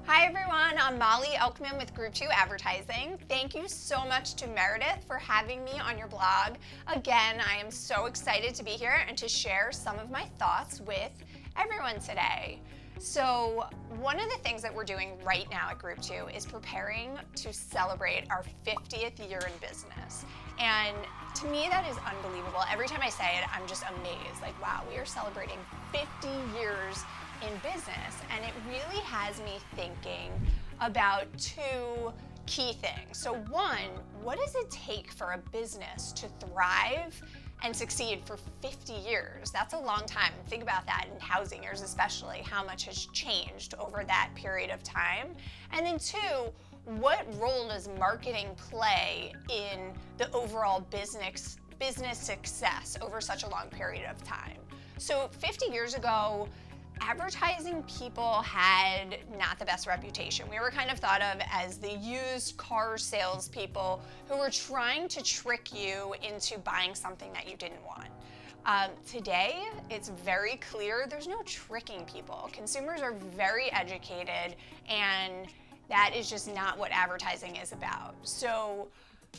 Hi everyone, I'm Mollie Elkman with Group 2 Advertising. Thank you so much to Meredith for having me on your blog. Again, I am so excited to be here and to share some of my thoughts with everyone today. So one of the things that we're doing right now at Group 2 is preparing to celebrate our 50th year in business. And to me, that is unbelievable. Every time I say it, I'm just amazed. Like, wow, we are celebrating 50 years in business, and it really has me thinking about two key things. So one, what does it take for a business to thrive and succeed for 50 years? That's a long time. Think about that in housing years especially, how much has changed over that period of time. And then two, what role does marketing play in the overall business success over such a long period of time? So 50 years ago, advertising people had not the best reputation. We were kind of thought of as the used car salespeople who were trying to trick you into buying something that you didn't want. Today, it's very clear there's no tricking people. Consumers are very educated, and that is just not what advertising is about. So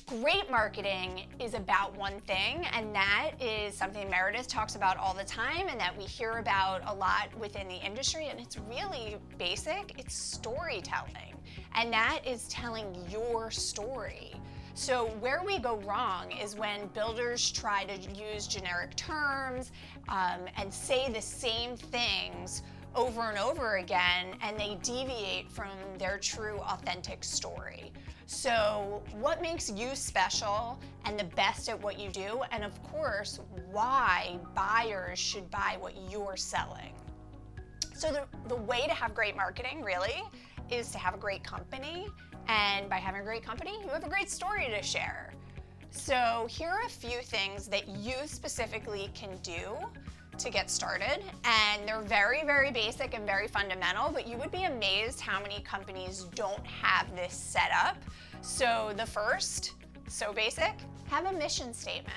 great marketing is about one thing, and that is something Meredith talks about all the time and that we hear about a lot within the industry, and it's really basic. It's storytelling, and that is telling your story. So where we go wrong is when builders try to use generic terms and say the same things over and over again, and they deviate from their true, authentic story. So what makes you special and the best at what you do, and of course, why buyers should buy what you're selling. So the way to have great marketing, really, is to have a great company, and by having a great company, you have a great story to share. So here are a few things that you specifically can do to get started, and they're very, very basic and very fundamental, but you would be amazed how many companies don't have this set up. So the first, so basic, have a mission statement.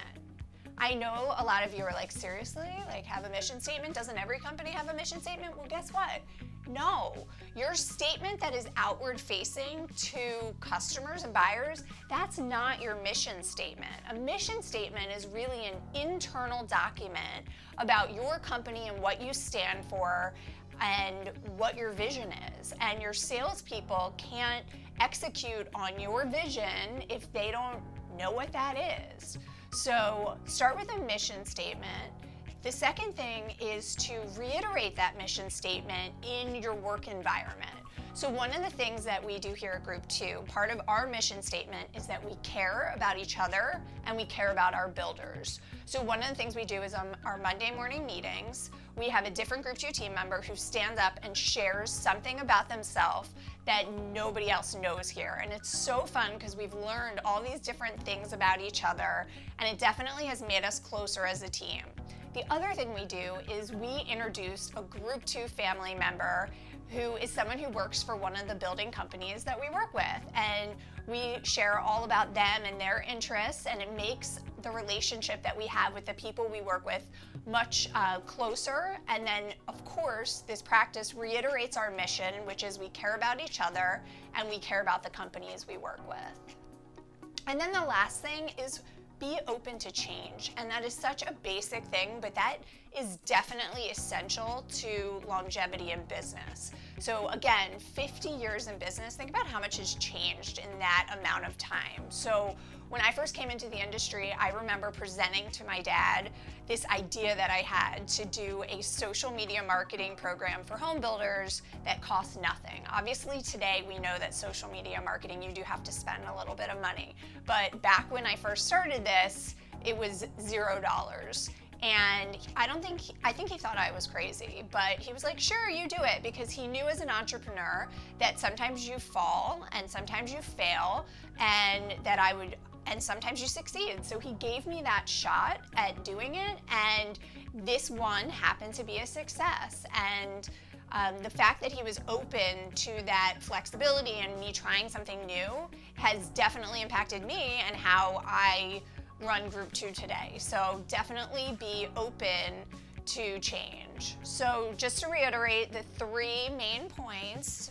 I know a lot of you are like, seriously? Like, have a mission statement? Doesn't every company have a mission statement? Well, guess what? No. Your statement that is outward facing to customers and buyers, that's not your mission statement. A mission statement is really an internal document about your company and what you stand for and what your vision is. And your salespeople can't execute on your vision if they don't know what that is. So start with a mission statement. The second thing is to reiterate that mission statement in your work environment. So one of the things that we do here at Group 2, part of our mission statement is that we care about each other and we care about our builders. So one of the things we do is on our Monday morning meetings, we have a different Group 2 team member who stands up and shares something about themselves that nobody else knows here. And it's so fun because we've learned all these different things about each other, and it definitely has made us closer as a team. The other thing we do is we introduce a Group 2 family member who is someone who works for one of the building companies that we work with. And we share all about them and their interests, and it makes the relationship that we have with the people we work with much closer. And then, of course, this practice reiterates our mission, which is we care about each other and we care about the companies we work with. And then the last thing is be open to change. And that is such a basic thing, but that is definitely essential to longevity in business. So again, 50 years in business, think about how much has changed in that amount of time. So when I first came into the industry, I remember presenting to my dad this idea that I had to do a social media marketing program for home builders that costs nothing. Obviously today we know that social media marketing, you do have to spend a little bit of money. But back when I first started this, it was $0. And I think he thought I was crazy, but he was like, sure, you do it, because he knew as an entrepreneur that sometimes you fall and sometimes you fail, and sometimes you succeed. So he gave me that shot at doing it, and this one happened to be a success. And the fact that he was open to that flexibility and me trying something new has definitely impacted me and how I run Group 2 today. So definitely be open to change. So just to reiterate the three main points: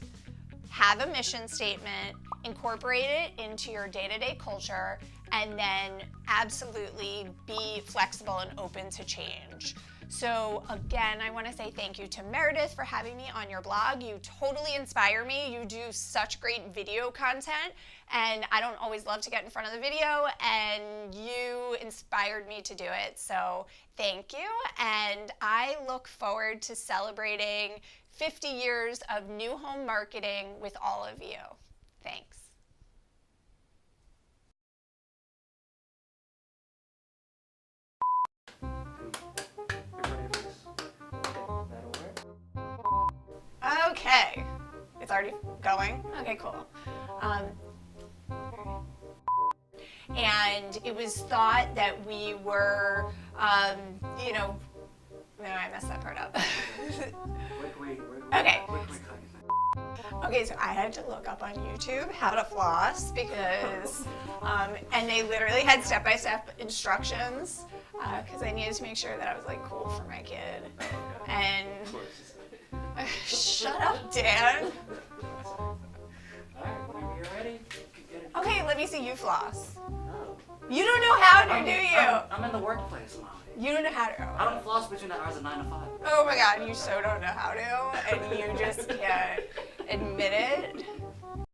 have a mission statement, incorporate it into your day-to-day culture, and then absolutely be flexible and open to change. So again, I want to say thank you to Meredith for having me on your blog. You totally inspire me. You do such great video content, and I don't always love to get in front of the video, and you inspired me to do it. So thank you, and I look forward to celebrating 50 years of new home marketing with all of you. Thanks. Okay, it's already going? Okay, cool. And it was thought that we were, you know, no, I messed that part up. Okay. Okay, so I had to look up on YouTube how to floss because, and they literally had step-by-step instructions because I needed to make sure that I was like cool for my kid. And shut up, Dan. Okay, let me see you floss. You don't know how to, do you? I'm in the workplace, Mollie. You don't know how to. I don't floss between the hours of 9 to 5. Oh my God, you so don't know how to, and you just can't admit it.